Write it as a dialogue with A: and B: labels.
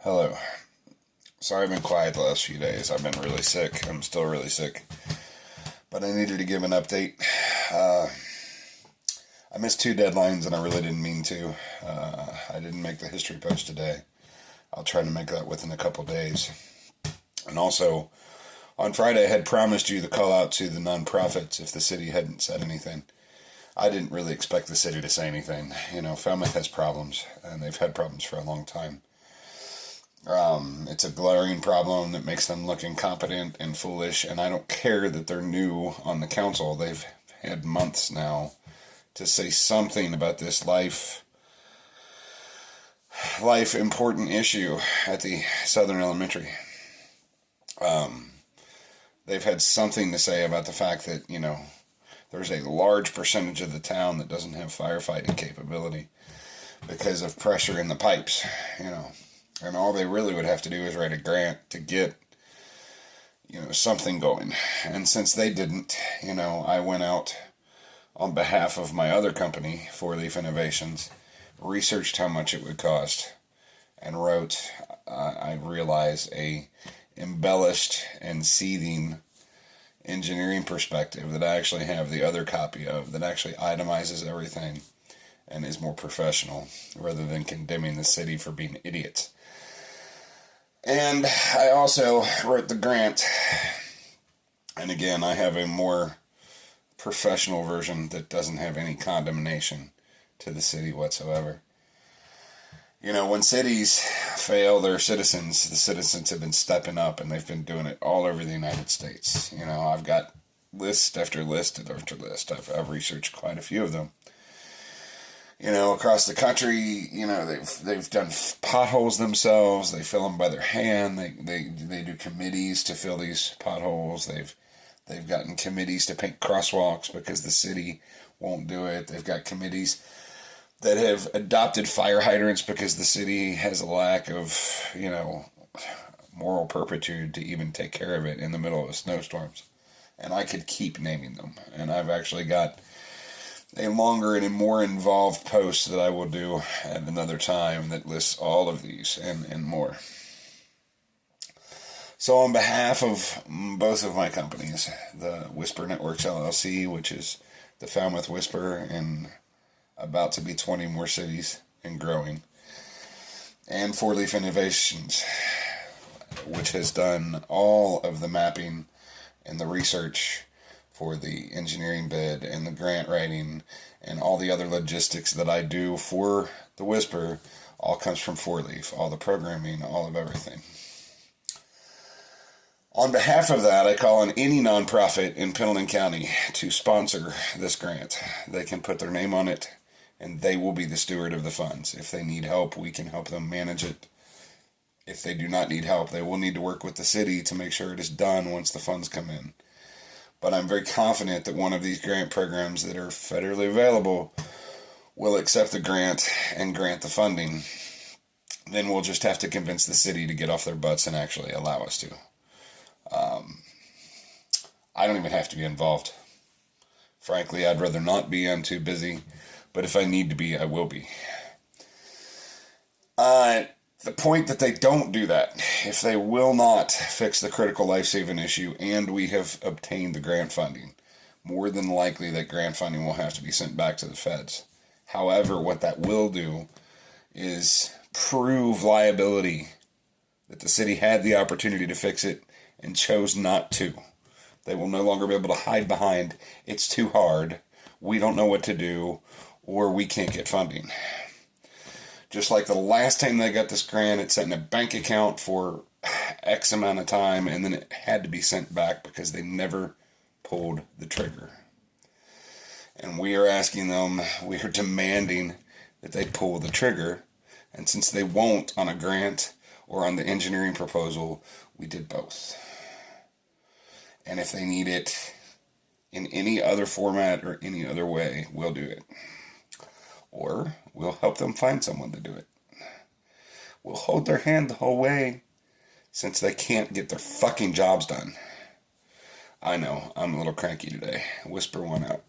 A: Hello. Sorry I've been quiet the last few days. I've been really sick. I'm still really sick. But I needed to give an update. I missed two deadlines and I really didn't mean to. I didn't make the history post today. I'll try to make that within a couple days. And also, on Friday I had promised you the call out to the nonprofits if the city hadn't said anything. I didn't really expect the city to say anything. You know, Falmouth has problems, and they've had problems for a long time. It's a glaring problem that makes them look incompetent and foolish, and I don't care that they're new on the council. They've had months now to say something about this life important issue at the Southern Elementary. They've had something to say about the fact that, you know, there's a large percentage of the town that doesn't have firefighting capability because of pressure in the pipes, you know. And all they really would have to do is write a grant to get, you know, something going. And since they didn't, you know, I went out on behalf of my other company, Four Leaf Innovations, researched how much it would cost, and wrote, I realize, a embellished and seething engineering perspective that I actually have the other copy of, that actually itemizes everything and is more professional, rather than condemning the city for being idiots. And I also wrote the grant, and again, I have a more professional version that doesn't have any condemnation to the city whatsoever. You know, when cities fail their citizens, the citizens have been stepping up, and they've been doing it all over the United States. You know, I've got list after list after list. I've researched quite a few of them. You know, across the country, you know, they've done potholes themselves. They fill them by their hand. They do committees to fill these potholes. They've gotten committees to paint crosswalks because the city won't do it. They've got committees that have adopted fire hydrants because the city has a lack of, you know, moral turpitude to even take care of it in the middle of snowstorms. And I could keep naming them. And I've actually got a longer and a more involved post that I will do at another time that lists all of these and more. So on behalf of both of my companies, the Whisper Networks LLC, which is the Falmouth Whisper and about to be 20 more cities and growing, and Four Leaf Innovations, which has done all of the mapping and the research for the engineering bid and the grant writing and all the other logistics that I do for the Whisper, all comes from Four Leaf, all the programming, all of everything. On behalf of that, I call on any nonprofit in Pendleton County to sponsor this grant. They can put their name on it, and they will be the steward of the funds. If they need help, we can help them manage it. If they do not need help, they will need to work with the city to make sure it is done once the funds come in. But I'm very confident that one of these grant programs that are federally available will accept the grant and grant the funding. Then we'll just have to convince the city to get off their butts and actually allow us to. I don't even have to be involved. Frankly, I'd rather not be. I'm too busy. But if I need to be, I will be. The point that they don't do that, if they will not fix the critical life-saving issue and we have obtained the grant funding, more than likely that grant funding will have to be sent back to the feds. However, what that will do is prove liability, that the city had the opportunity to fix it and chose not to. They will no longer be able to hide behind, it's too hard, we don't know what to do, or we can't get funding. Just like the last time they got this grant, it sat in a bank account for X amount of time, and then it had to be sent back because they never pulled the trigger. And we are asking them, we are demanding that they pull the trigger. And since they won't on a grant or on the engineering proposal, we did both. And if they need it in any other format or any other way, we'll do it. Or we'll help them find someone to do it. We'll hold their hand the whole way, since they can't get their fucking jobs done. I know, I'm a little cranky today. Whisper one out.